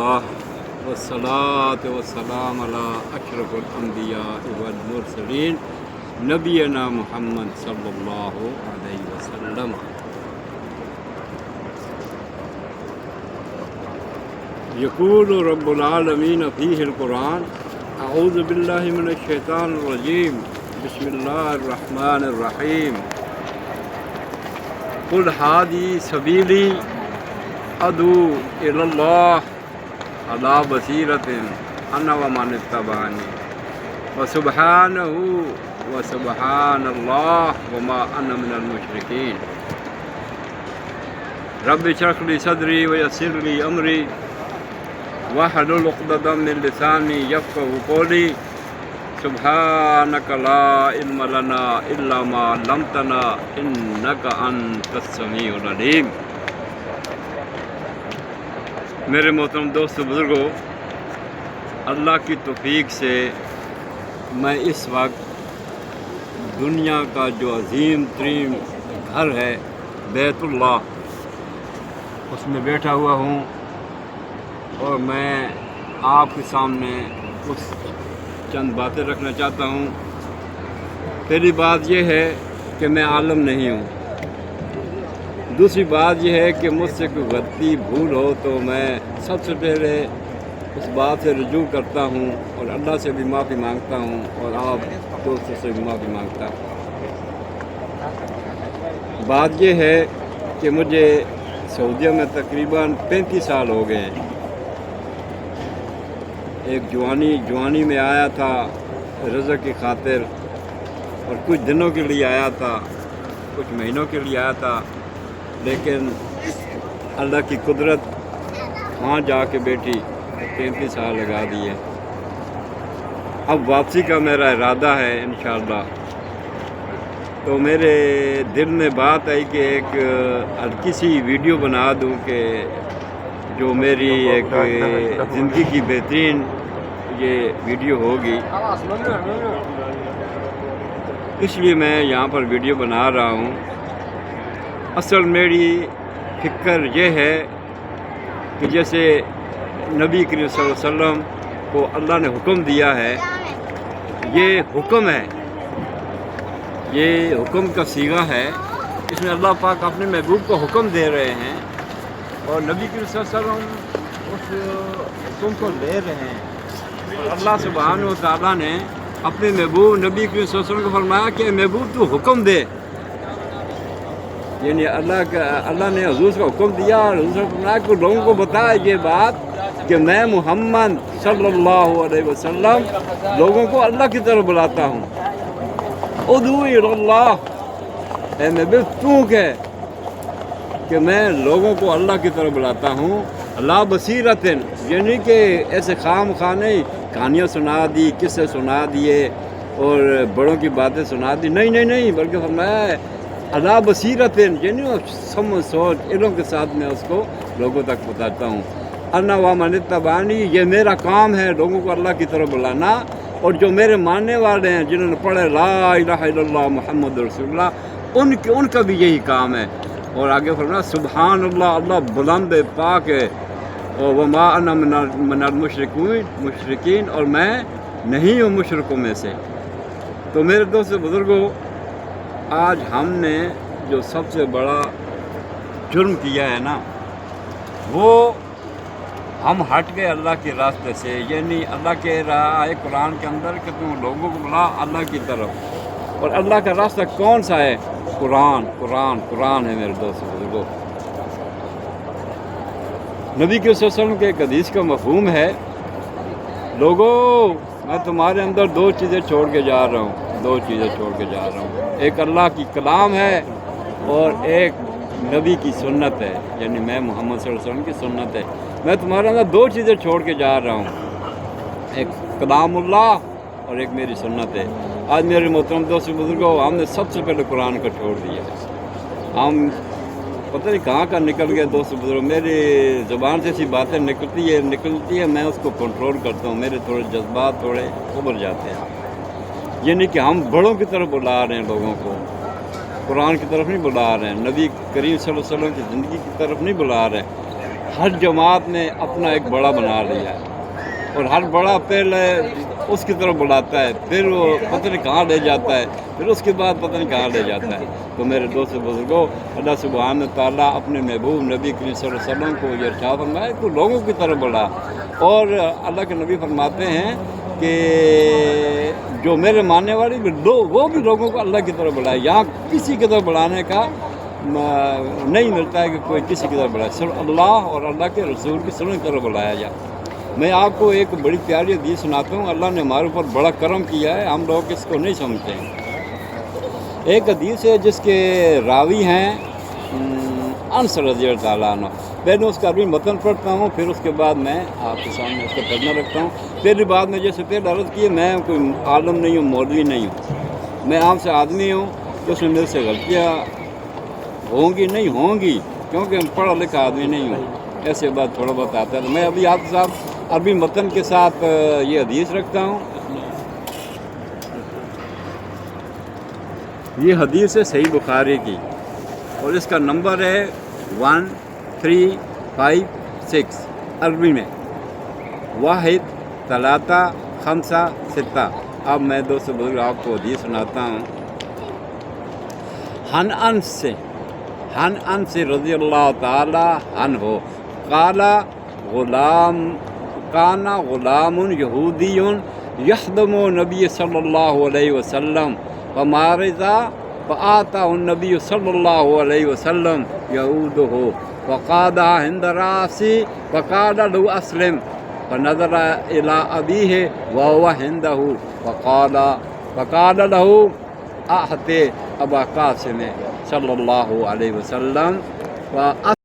अल्हम्दुलिल्लाह वस्सलातु वस्सलाम अला अशरफुल अंबिया वल मुरसलीन नबीना मुहम्मद सल्लल्लाहु अलैहि वसल्लम। यक़ूलु रब्बुल आलमीन फ़ीहिल कुरान अऊज़ु बिल्लाहि मिनश शैतानिर रजीम बिस्मिल्लाहिर रहमानिर रहीम कुल हादी सबीली अदू इलल्लाह अला बसीरतिन अना व मन इत्तबानी व सुब्हानहु व सुब्हानल्लाह व मा अना मिनल मुशरिकीन। रब्बि इश्रह ली सदरी व यस्सिर ली अमरी वहलुल उक़दतम मिन लिसानी यफ़क़हू क़ौली सुब्हानक ला इल्म लना इल्ला मा अल्लमतना इन्नका अंतस समीउल अलीम। मेरे मोहतरम दोस्तों बुज़ुर्गों, अल्लाह की तौफ़ीक़ से मैं इस वक्त दुनिया का जो अज़ीम तरीन घर है बैतुल्लाह उसमें बैठा हुआ हूँ और मैं आपके सामने कुछ चंद बातें रखना चाहता हूँ। पहली बात यह है कि मैं आलम नहीं हूँ। दूसरी बात यह है कि मुझसे कोई गलती भूल हो तो मैं सबसे पहले उस बात से रुजू करता हूँ और अल्लाह से भी माफ़ी मांगता हूँ और आप दोस्तों से भी माफ़ी मांगता हूँ। बात यह है कि मुझे सऊदीया में तकरीबन 35 साल हो गए हैं। एक जवानी में आया था रज़ा की खातिर और कुछ दिनों के लिए आया था, कुछ महीनों के लिए आया था, लेकिन अल्लाह की कुदरत वहाँ जाके बैठी 35 साल लगा दिए। अब वापसी का मेरा इरादा है इंशाअल्लाह। तो मेरे दिल में बात आई कि एक हल्की सी वीडियो बना दूँ कि जो मेरी एक ज़िंदगी की बेहतरीन ये वीडियो होगी, इसलिए मैं यहाँ पर वीडियो बना रहा हूँ। असल मेरी फ़िक्र ये है कि जैसे नबी करीम सल्लल्लाहु अलैहि वसल्लम को अल्लाह ने हुक्म दिया है, ये हुक्म है, ये हुक्म का सीगा है। इसमें अल्लाह पाक अपने महबूब को हुक्म दे रहे हैं और नबी करीम सल्लल्लाहु अलैहि वसल्लम उस हुक्म को ले रहे हैं। और अल्लाह सुब्हानहू व तआला ने अपने महबूब नबी करीम सल्लल्लाहु अलैहि वसल्लम को फरमाया कि महबूब तू हुक्म दे, यानी अल्लाह ने हुजूर को हुक्म दिया और हुजूर को फरमाया कि लोगों को बताया ये बात कि मैं मोहम्मद सल्लल्लाहु अलैहि वसल्लम लोगों को अल्लाह की तरफ बुलाता हूँ। उदू इलल्लाह, महबूब तू कह कि मैं लोगों को अल्लाह की तरफ बुलाता हूँ। अला बसीरतिन, यानी कि ऐसे खाम खा नहीं कहानियाँ सुना दी, किस्से सुना दिए और बड़ों की बातें सुना दी, नहीं, बल्कि फरमाया अला बसीरतिन, यानी समझ सोच इल्म के साथ मैं उसको लोगों तक पहुँचाता हूँ। अन्ना व मन इत्तबानी, ये मेरा काम है लोगों को अल्लाह की तरफ बुलाना। और जो मेरे मानने वाले हैं जिन्होंने पढ़े ला इलाहा इल्लल्लाह मुहम्मद रसूलुल्लाह, उनका भी यही काम है। और आगे फरमाया सुब्हानल्लाह, अल्लाह बुलंद पाक है, और वमा अना मिनल मुशरिकीन, और मैं नहीं हूँ मुशरिकों में से। तो मेरे दोस्त बुज़ुर्गों, आज हमने जो सबसे बड़ा जुर्म किया है ना, वो हम हट गए अल्लाह के रास्ते से। यानी अल्लाह कह रहा है कुरान के अंदर कि तुम लोगों को बुला अल्लाह की तरफ, और अल्लाह का रास्ता कौन सा है? कुरान है मेरे दोस्त बुजुर्गों। नबी के वसल्लम के एक हदीस का मफ़हूम है, लोगों मैं तुम्हारे अंदर दो चीज़ें छोड़ के जा रहा हूँ, एक अल्लाह की कलाम है और एक नबी की सुन्नत है, यानी मैं मोहम्मद सल्लल्लाहु अलैहि वसल्लम की सुन्नत है। मैं तुम्हारे अंदर दो चीज़ें छोड़ के जा रहा हूँ, एक कलामुल्लाह और एक मेरी सुन्नत है। आज मेरे मोहतरम दोस्त बुजुर्गों, हमने सबसे पहले कुरान को छोड़ दिया। हम पता नहीं कहाँ का निकल गए दोस्त बुजुर्ग। मेरी ज़ुबान से ऐसी बातें निकलती है, मैं उसको कंट्रोल करता हूँ। मेरे थोड़े जज्बात थोड़े उभर जाते हैं। यानी कि हम बड़ों की तरफ बुला रहे हैं लोगों को, कुरान की तरफ नहीं बुला रहे हैं, नबी करीम सल्लल्लाहु अलैहि वसल्लम की ज़िंदगी की तरफ नहीं बुला रहे हैं। ہر جماعت نے اپنا ایک بڑا بنا لیا ہے، اور ہر بڑا پہلے اس کی طرف بلاتا ہے، پھر وہ پتہ نہیں کہاں لے جاتا ہے، پھر اس کے بعد پتہ نہیں کہاں لے جاتا ہے۔ تو میرے دوست بزرگوں، اللہ سبحانہ تعالیٰ اپنے محبوب نبی کریم صلی اللہ علیہ وسلم کو یہ ارشاد فرمائے تو لوگوں کی طرف بڑھا، اور اللہ کے نبی فرماتے ہیں کہ جو میرے ماننے والے بھی وہ بھی لوگوں کو اللہ کی طرف بڑھائے۔ یہاں کسی کی طرف بڑھانے کا نہیں ملتا ہے کہ کوئی کسی کی طرف بڑھائے، صرف اللہ اور اللہ کے رسول کی سنت کی طرف بڑھایا جائے۔ میں آپ کو ایک بڑی پیاری حدیث سناتا ہوں، اللہ نے ہمارے اوپر بڑا کرم کیا ہے، ہم لوگ اس کو نہیں سمجھتے ہیں۔ ایک حدیث ہے جس کے راوی ہیں انس رضی اللہ تعالیٰ عنہ۔ پہلے اس کا عربی متن پڑھتا ہوں، پھر اس کے بعد میں آپ کے سامنے اس کا ترجمہ رکھتا ہوں۔ پہلی بات میں جیسے پہلے عرض کی، میں کوئی عالم نہیں ہوں، مولوی نہیں ہوں، میں عام سے آدمی ہوں، تو اس میں میرے سے غلطیاں ہوں گی نہیں ہوں گی، کیونکہ ہم پڑھا لکھا آدمی نہیں ہوں، ایسے بات تھوڑا بہت آتا ہے۔ تو میں ابھی آپ کے ساتھ عربی متن کے ساتھ یہ حدیث رکھتا ہوں۔ یہ حدیث ہے صحیح بخاری کی، اور اس کا نمبر ہے 1356 عربی میں، 1 3 5 6۔ اب میں دوست بزرگ آپ کو حدیث سناتا ہوں۔ ہن انس رضی اللہ تعالی عنہ قال کان غلام یہودی یخدم نبی صلی اللہ علیہ وسلم فمارضا فآتاه النبی صلی اللہ علیہ وسلم یعودہ فقعد عند رأسه فقال له اسلم فنظر الى ابیہ وهو عنده فقال له اعط ابا قاسم صلی اللہ علیہ وسلم